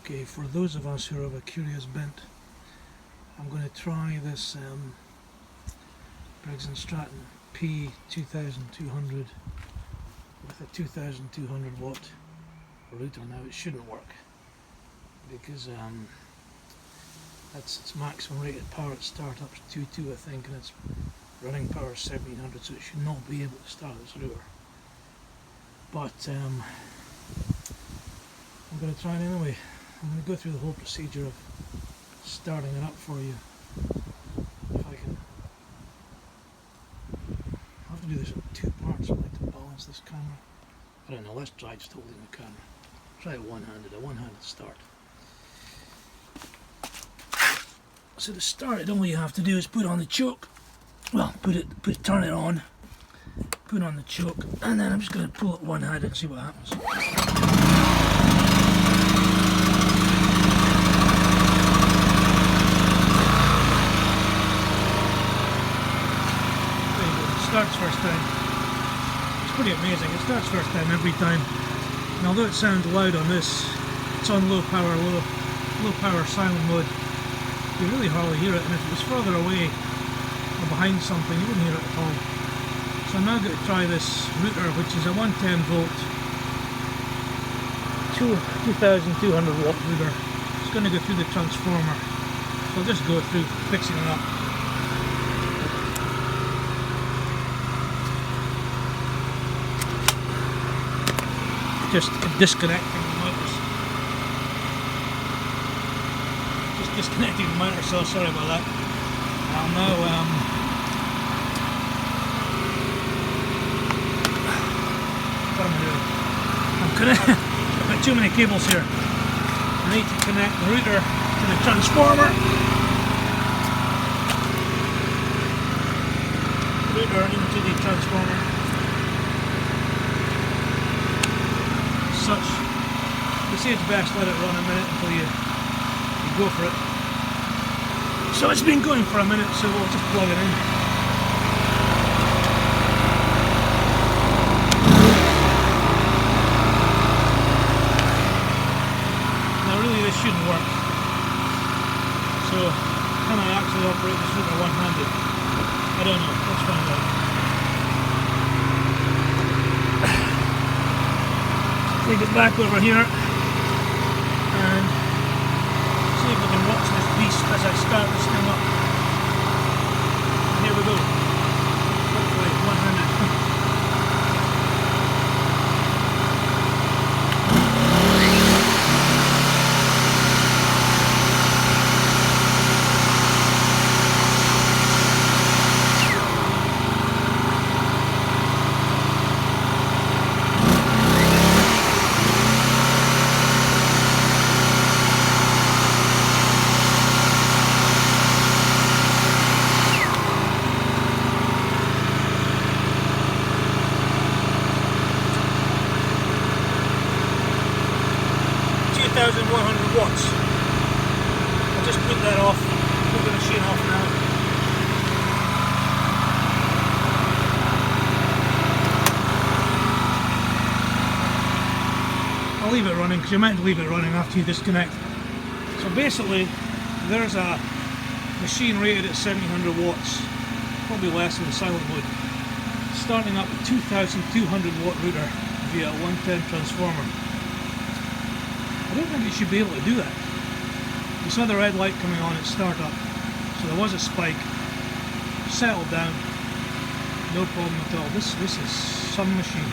Okay, for those of us who are of a curious bent, I'm going to try this Briggs and Stratton P2200 with a 2200 watt router. Now it shouldn't work because that's its maximum rated power at startup's 2.2 I think, and its running power is 1700, so it should not be able to start this router. But I'm going to try it anyway. I'm going to go through the whole procedure of starting it up for you. If I can. I'll have to do this in two parts. I like to balance this camera. I don't know, let's try just holding the camera. Try it one-handed, a one-handed start. So to start it, all you have to do is put on the choke. Well, turn it on, put on the choke, and then I'm just going to pull it one-handed and see what happens. Starts first time. It's pretty amazing. It starts first time every time. And although it sounds loud on this, it's on low power silent mode. You really hardly hear it, and if it was further away or behind something, you wouldn't hear it at all. So I'm now going to try this router, which is a 110 volt 2200 watt router. It's going to go through the transformer. So I'll just go through fixing it up. Just disconnecting the motors. Just disconnecting the motor, so sorry about that. I'll now what am I doing? I've got too many cables here. I need to connect the router to the transformer. Router into the transformer. Such. They say it's best let it run a minute until you go for it. So it's been going for a minute, so we'll just plug it in. Now really this shouldn't work. So can I actually operate this router one-handed? I don't know, let's find out. Take it back over here and see if we can watch this beast as I start this thing up. And here we go. Hopefully one-handed. 2100 watts. I'll just put that off, put the machine off now. I'll leave it running because you're meant to leave it running after you disconnect. So basically, there's a machine rated at 1700 watts, probably less in silent mode, starting up a 2200 watt router via a 110 transformer. I don't think it should be able to do that. You saw the red light coming on at startup, so there was a spike, settled down, no problem at all. This is some machine.